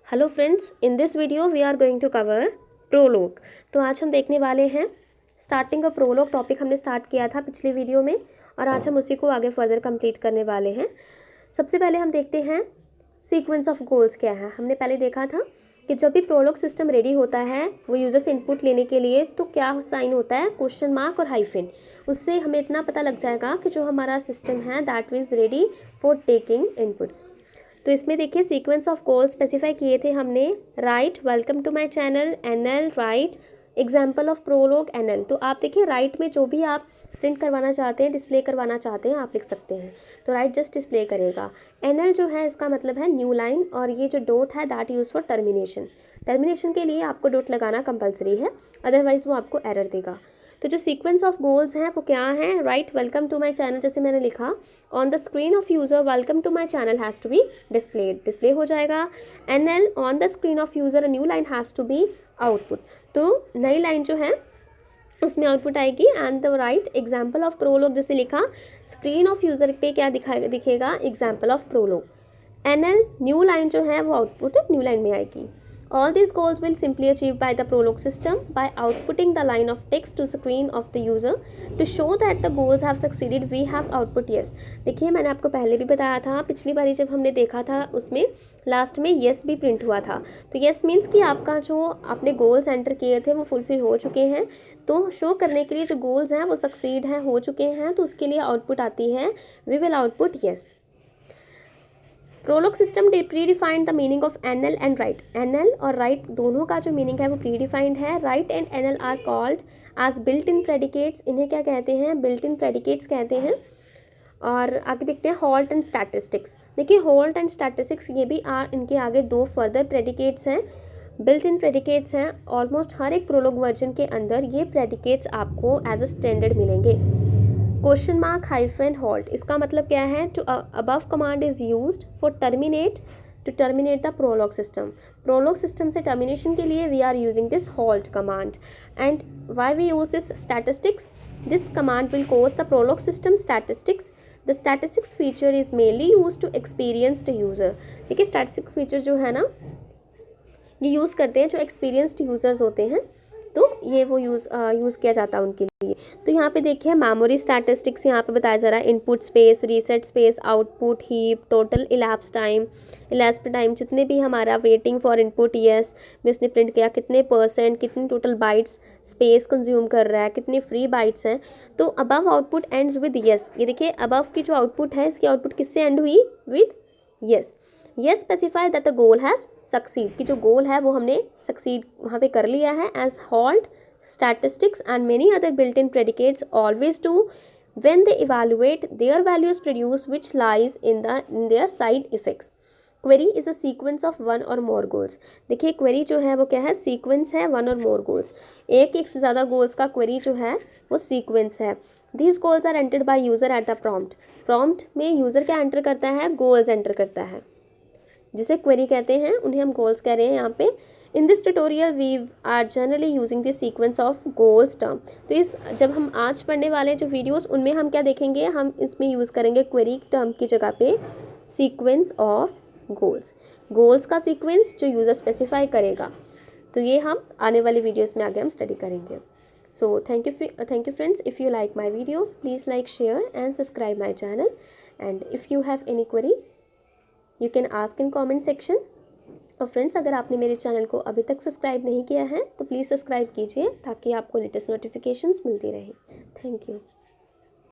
Hello friends, in this video we are going to cover Prolog. तो आज हम देखने वाले हैं स्टार्टिंग ऑफ प्रोलॉग। टॉपिक हमने स्टार्ट किया था पिछली वीडियो में और आज हम उसी को आगे फर्दर कंप्लीट करने वाले हैं। सबसे पहले हम देखते हैं सीक्वेंस ऑफ गोल्स क्या है। हमने पहले देखा था कि जब भी प्रोलॉग सिस्टम रेडी होता है वो यूज़र से इनपुट लेने के लिए, तो क्या साइन होता है, क्वेश्चन मार्क और हाइफिन। उससे हमें इतना पता लग जाएगा कि जो हमारा सिस्टम है that is ready for taking inputs. तो इसमें देखिए सीक्वेंस ऑफ गोल स्पेसिफाई किए थे हमने। Write welcome to my channel NL, write example of Prolog NL. तो आप देखिए राइट में जो भी आप प्रिंट करवाना चाहते हैं, डिस्प्ले करवाना चाहते हैं, आप लिख सकते हैं। तो राइट जस्ट डिस्प्ले करेगा। एनएल जो है इसका मतलब है न्यू लाइन, और ये जो डॉट है that use for termination. Termination के लिए आपको डॉट लगाना कंपलसरी है, अदरवाइज वो आपको एरर देगा। तो जो सीक्वेंस ऑफ गोल्स हैं वो क्या है? Write welcome to my channel, जैसे मैंने लिखा on the screen of user welcome to my channel has to be displayed, display हो जाएगा। NL on the screen of user a new line has to be output. तो नई line जो है उसमें आउटपुट आएगी। And the write example of Prolog, जैसे लिखा स्क्रीन ऑफ यूज़र पे क्या दिखेगा, example of Prolog. NL new line जो है वो आउटपुट न्यू लाइन में आएगी। All these goals will simply achieved by the Prolog system by outputting the line of text to screen of the user to show that the goals have succeeded. We have output yes। देखिए मैंने आपको पहले भी बताया था, पिछली बारी जब हमने देखा था उसमें लास्ट में yes भी प्रिंट हुआ था। तो yes मीन्स कि आपका जो आपने गोल्स एंटर किए थे वो फुलफिल हो चुके हैं। तो शो करने के लिए जो गोल्स हैं वो सक्सीड हैं, हो चुके हैं, तो उसके लिए आउटपुट आती है we will output yes। Prolog system predefined the meaning of NL and write. NL और राइट दोनों का जो मीनिंग है वो प्री-डिफाइंड है। Write and NL are called as built in predicates. इन्हें क्या कहते हैं? बिल्ट इन प्रेडिकेट्स कहते हैं। और आगे देखते हैं हॉल्ट एंड स्टैटिस्टिक्स। देखिए हॉल्ट एंड स्टैटिस्टिक्स ये भी इनके आगे दो फर्दर प्रेडिकेट्स हैं, बिल्ट इन प्रेडिकेट्स हैं। ऑलमोस्ट हर एक प्रोलॉग वर्जन के अंदर ये प्रेडिकेट्स आपको एज अ स्टैंडर्ड मिलेंगे। क्वेश्चन मार्क हाइफन हॉल्ट, इसका मतलब क्या है? To above command is used for terminate, to terminate the Prolog system. Prolog system से टर्मिनेशन के लिए we are using this halt command. And why we use this statistics? This command will cause the Prolog system statistics. The statistics feature is mainly use to experienced user. देखिए statistic feature जो है ना ये use करते हैं जो experienced users होते हैं, तो ये वो यूज़ किया जाता है उनके लिए। तो यहाँ पे देखिए मेमोरी स्टैटिस्टिक्स यहाँ पे बताया जा रहा है। Input space, reset space, output heap, total elapse time, जितने भी हमारा वेटिंग फॉर इनपुट यस में उसने प्रिंट किया, कितने %, कितनी टोटल बाइट्स स्पेस कंज्यूम कर रहा है, कितनी फ्री बाइट्स हैं। तो above output ends with yes. ये देखिए अबव की जो आउटपुट है इसकी आउटपुट किससे एंड हुई? With yes. Yes specify that the goal has succeed, कि जो गोल है वो हमने सक्सीड वहाँ पे कर लिया है। As halt, statistics and many other built-in predicates always do when they evaluate their values produce which lies in their side effects। query is a sequence of one or more goals। देखिए query जो है वो क्या है? sequence है one or more goals। एक से ज़्यादा goals का query जो है वो sequence है। These goals are entered by user at the prompt। prompt में user क्या enter करता है? goals enter करता है, जिसे क्वेरी कहते हैं, उन्हें हम गोल्स कह रहे हैं यहाँ पे। In this tutorial we are generally using this sequence of goals term. तो इस जब हम आज पढ़ने वाले जो वीडियोस उनमें हम क्या देखेंगे? हम इसमें यूज़ करेंगे क्वेरी टर्म की जगह पे सीक्वेंस ऑफ गोल्स। गोल्स का सीक्वेंस जो यूज़र स्पेसिफाई करेगा। तो ये हम आने वाली वीडियोज़ में आगे हम स्टडी करेंगे। So thank you friends. If you like my video please like, share and subscribe my channel. And if you have any query you can ask in comment section. और फ्रेंड्स अगर आपने मेरे channel को अभी तक subscribe नहीं किया है तो प्लीज़ सब्सक्राइब कीजिए ताकि आपको लेटेस्ट नोटिफिकेशंस मिलती रहे। Thank you.